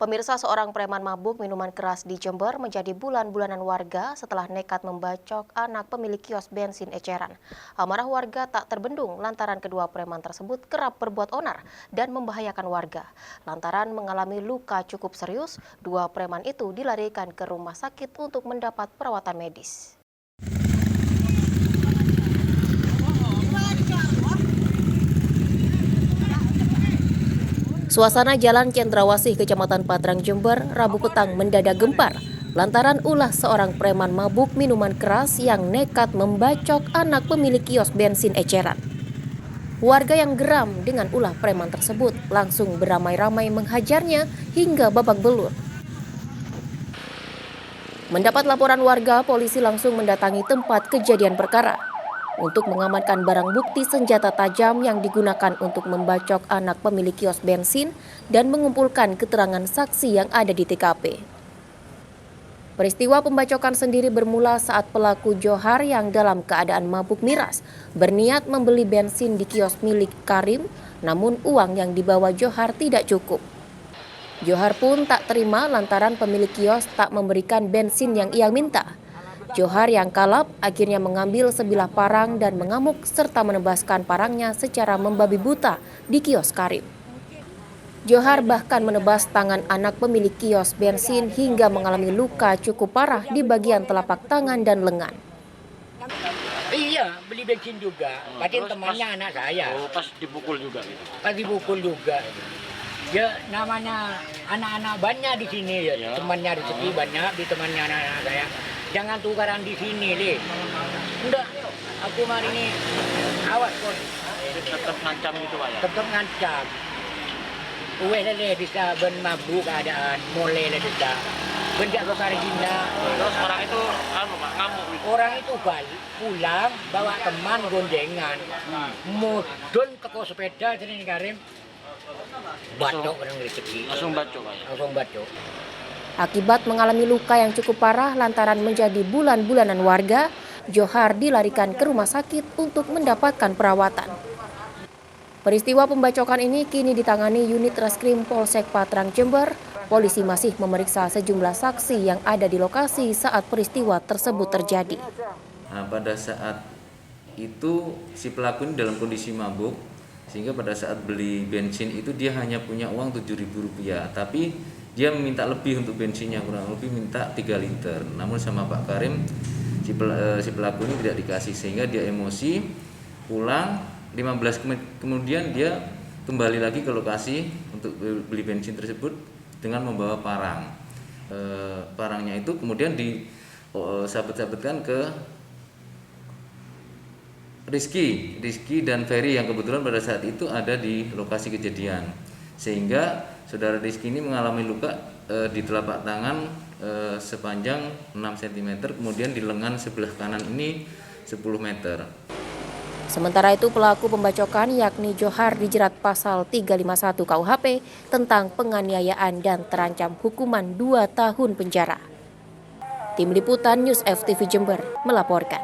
Pemirsa, seorang preman mabuk minuman keras di Jember menjadi bulan-bulanan warga setelah nekat membacok anak pemilik kios bensin eceran. Amarah warga tak terbendung lantaran kedua preman tersebut kerap berbuat onar dan membahayakan warga. Lantaran mengalami luka cukup serius, dua preman itu dilarikan ke rumah sakit untuk mendapat perawatan medis. Suasana Jalan Cendrawasih, Kecamatan Patrang, Jember, Rabu petang mendadak gempar lantaran ulah seorang preman mabuk minuman keras yang nekat membacok anak pemilik kios bensin eceran. Warga yang geram dengan ulah preman tersebut langsung beramai-ramai menghajarnya hingga babak belur. Mendapat laporan warga, polisi langsung mendatangi tempat kejadian perkara untuk mengamankan barang bukti senjata tajam yang digunakan untuk membacok anak pemilik kios bensin dan mengumpulkan keterangan saksi yang ada di TKP. Peristiwa pembacokan sendiri bermula saat pelaku Johar yang dalam keadaan mabuk miras berniat membeli bensin di kios milik Karim, namun uang yang dibawa Johar tidak cukup. Johar pun tak terima lantaran pemilik kios tak memberikan bensin yang ia minta. Johar yang kalap akhirnya mengambil sebilah parang dan mengamuk serta menebaskan parangnya secara membabi buta di kios Karim. Johar bahkan menebas tangan anak pemilik kios bensin hingga mengalami luka cukup parah di bagian telapak tangan dan lengan. Iya, beli bensin juga. Patin temannya anak saya. Oh, pas dipukul juga gitu. Pas dipukul juga. Ya namanya anak-anak banyak di sini ya. Temannya rezeki banyak di temannya anak-anak saya. Jangan tukaran di sini, Le. Enggak, aku hari ini awas kok. Tetap ngancam gitu Pak ya? Tetap ngancam. Uwe lele bisa ben mabuk keadaan, mulai lele bisa. Benjak ke Karjina. Terus orang itu Pak, ngamuk gitu. Orang itu balik pulang bawa teman gondengan. Mudun teko sepeda sini Karim. Bacok orang rezeki. Langsung bacok Pak ya? Langsung bacok. Akibat mengalami luka yang cukup parah lantaran menjadi bulan-bulanan warga, Johar dilarikan ke rumah sakit untuk mendapatkan perawatan. Peristiwa pembacokan ini kini ditangani unit Reskrim Polsek Patrang, Jember. Polisi masih memeriksa sejumlah saksi yang ada di lokasi saat peristiwa tersebut terjadi. Nah, pada saat itu si pelaku ini dalam kondisi mabuk, sehingga pada saat beli bensin itu dia hanya punya uang Rp7.000, tapi dia meminta lebih untuk bensinnya, kurang lebih minta 3 liter. Namun sama Pak Karim, si pelaku ini tidak dikasih, sehingga dia emosi, pulang. 15 menit kemudian dia kembali lagi ke lokasi untuk beli bensin tersebut dengan membawa parang. Parangnya itu kemudian disabet-sabetkan ke Rizky dan Ferry yang kebetulan pada saat itu ada di lokasi kejadian, sehingga saudara Rizky ini mengalami luka di telapak tangan sepanjang 6 cm, kemudian di lengan sebelah kanan ini 10 meter. Sementara itu pelaku pembacokan yakni Johar dijerat pasal 351 KUHP tentang penganiayaan dan terancam hukuman 2 tahun penjara. Tim Liputan News FTV Jember melaporkan.